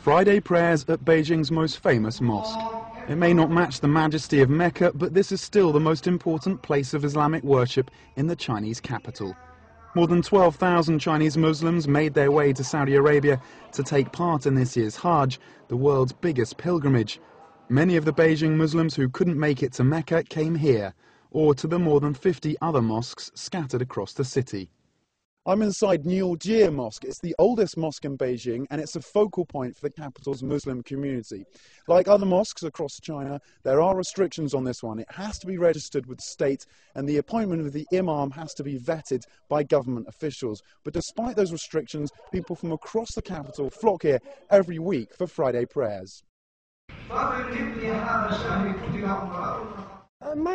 Friday prayers at Beijing's most famous mosque. It may not match the majesty of Mecca, but this is still the most important place of Islamic worship in the Chinese capital. More than 12,000 Chinese Muslims made their way to Saudi Arabia to take part in this year's Hajj, the world's biggest pilgrimage. Many of the Beijing Muslims who couldn't make it to Mecca came here, or to the more than 50 other mosques scattered across the city. I'm inside Niujie Mosque. It's the oldest mosque in Beijing, and it's a focal point for the capital's Muslim community. Like other mosques across China, there are restrictions on this one. It has to be registered with the state, and the appointment of the imam has to be vetted by government officials. But despite those restrictions, people from across the capital flock here every week for Friday prayers. My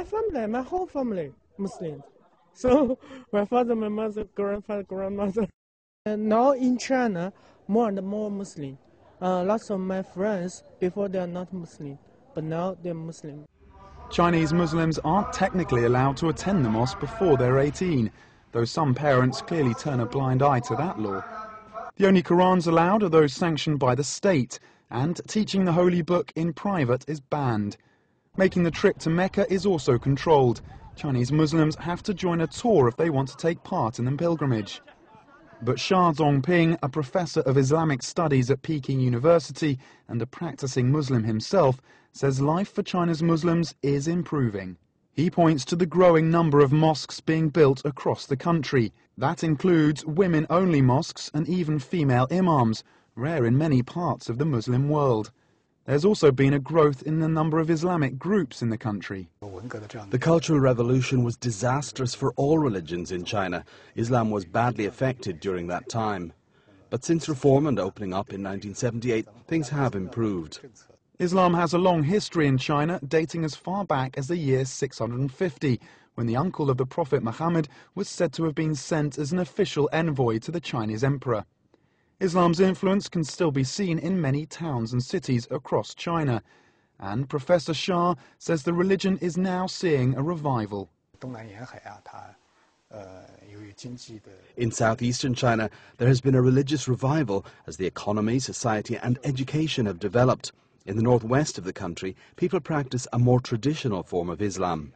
family, my whole family, Muslim. So my father, my mother, grandfather, grandmother. And now in China, more and more Muslim. Lots of my friends, before they are not Muslim, but now they're Muslim. Chinese Muslims aren't technically allowed to attend the mosque before they're 18, though some parents clearly turn a blind eye to that law. The only Qurans allowed are those sanctioned by the state, and teaching the holy book in private is banned. Making the trip to Mecca is also controlled. Chinese Muslims have to join a tour if they want to take part in the pilgrimage. But Xia Zongping, a professor of Islamic studies at Peking University and a practicing Muslim himself, says life for China's Muslims is improving. He points to the growing number of mosques being built across the country. That includes women-only mosques and even female imams, rare in many parts of the Muslim world. There's also been a growth in the number of Islamic groups in the country. The Cultural Revolution was disastrous for all religions in China. Islam was badly affected during that time. But since reform and opening up in 1978, things have improved. Islam has a long history in China, dating as far back as the year 650, when the uncle of the Prophet Muhammad was said to have been sent as an official envoy to the Chinese emperor. Islam's influence can still be seen in many towns and cities across China, and Professor Xia says the religion is now seeing a revival. In southeastern China, there has been a religious revival as the economy, society and education have developed. In the northwest of the country, people practice a more traditional form of Islam.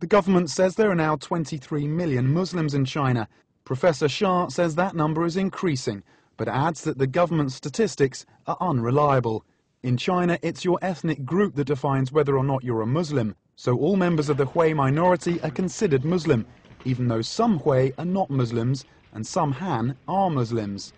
The government says there are now 23 million Muslims in China. Professor Xia says that number is increasing, but adds that the government statistics are unreliable. In China, it's your ethnic group that defines whether or not you're a Muslim, so all members of the Hui minority are considered Muslim, even though some Hui are not Muslims and some Han are Muslims.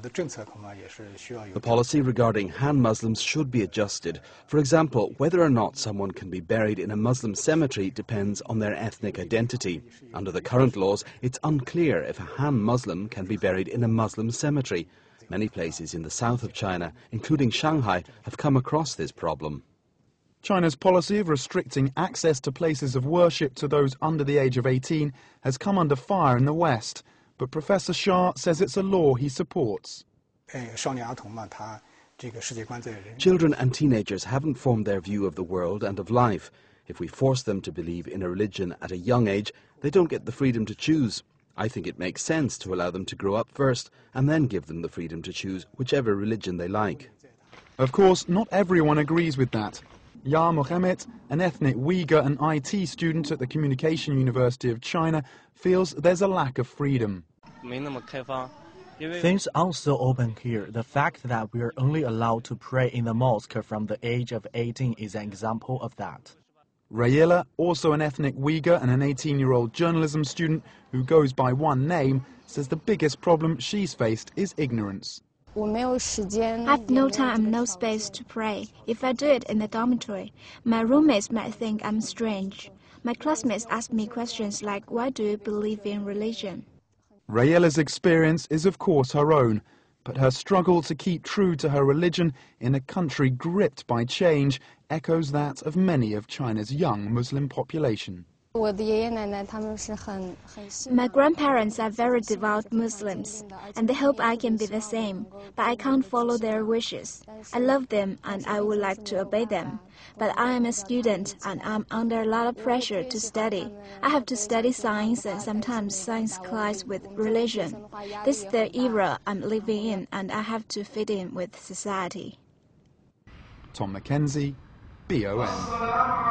The policy regarding Han Muslims should be adjusted. For example, whether or not someone can be buried in a Muslim cemetery depends on their ethnic identity. Under the current laws, it's unclear if a Han Muslim can be buried in a Muslim cemetery. Many places in the south of China, including Shanghai, have come across this problem. China's policy of restricting access to places of worship to those under the age of 18 has come under fire in the West. But Professor Xia says it's a law he supports. Children and teenagers haven't formed their view of the world and of life. If we force them to believe in a religion at a young age, they don't get the freedom to choose. I think it makes sense to allow them to grow up first and then give them the freedom to choose whichever religion they like. Of course, not everyone agrees with that. Ya Mohammed, an ethnic Uyghur and IT student at the Communication University of China, feels there's a lack of freedom. Things aren't so open here. The fact that we're only allowed to pray in the mosque from the age of 18 is an example of that. Rayela, also an ethnic Uyghur and an 18-year-old journalism student who goes by one name, says the biggest problem she's faced is ignorance. I've no time, no space to pray. If I do it in the dormitory, my roommates might think I'm strange. My classmates ask me questions like, why do you believe in religion? Rayela's experience is of course her own, but her struggle to keep true to her religion in a country gripped by change echoes that of many of China's young Muslim population. My grandparents are very devout Muslims, and they hope I can be the same, but I can't follow their wishes. I love them and I would like to obey them, but I am a student and I'm under a lot of pressure to study. I have to study science, and sometimes science collides with religion. This is the era I'm living in, and I have to fit in with society. Tom Mackenzie, BON.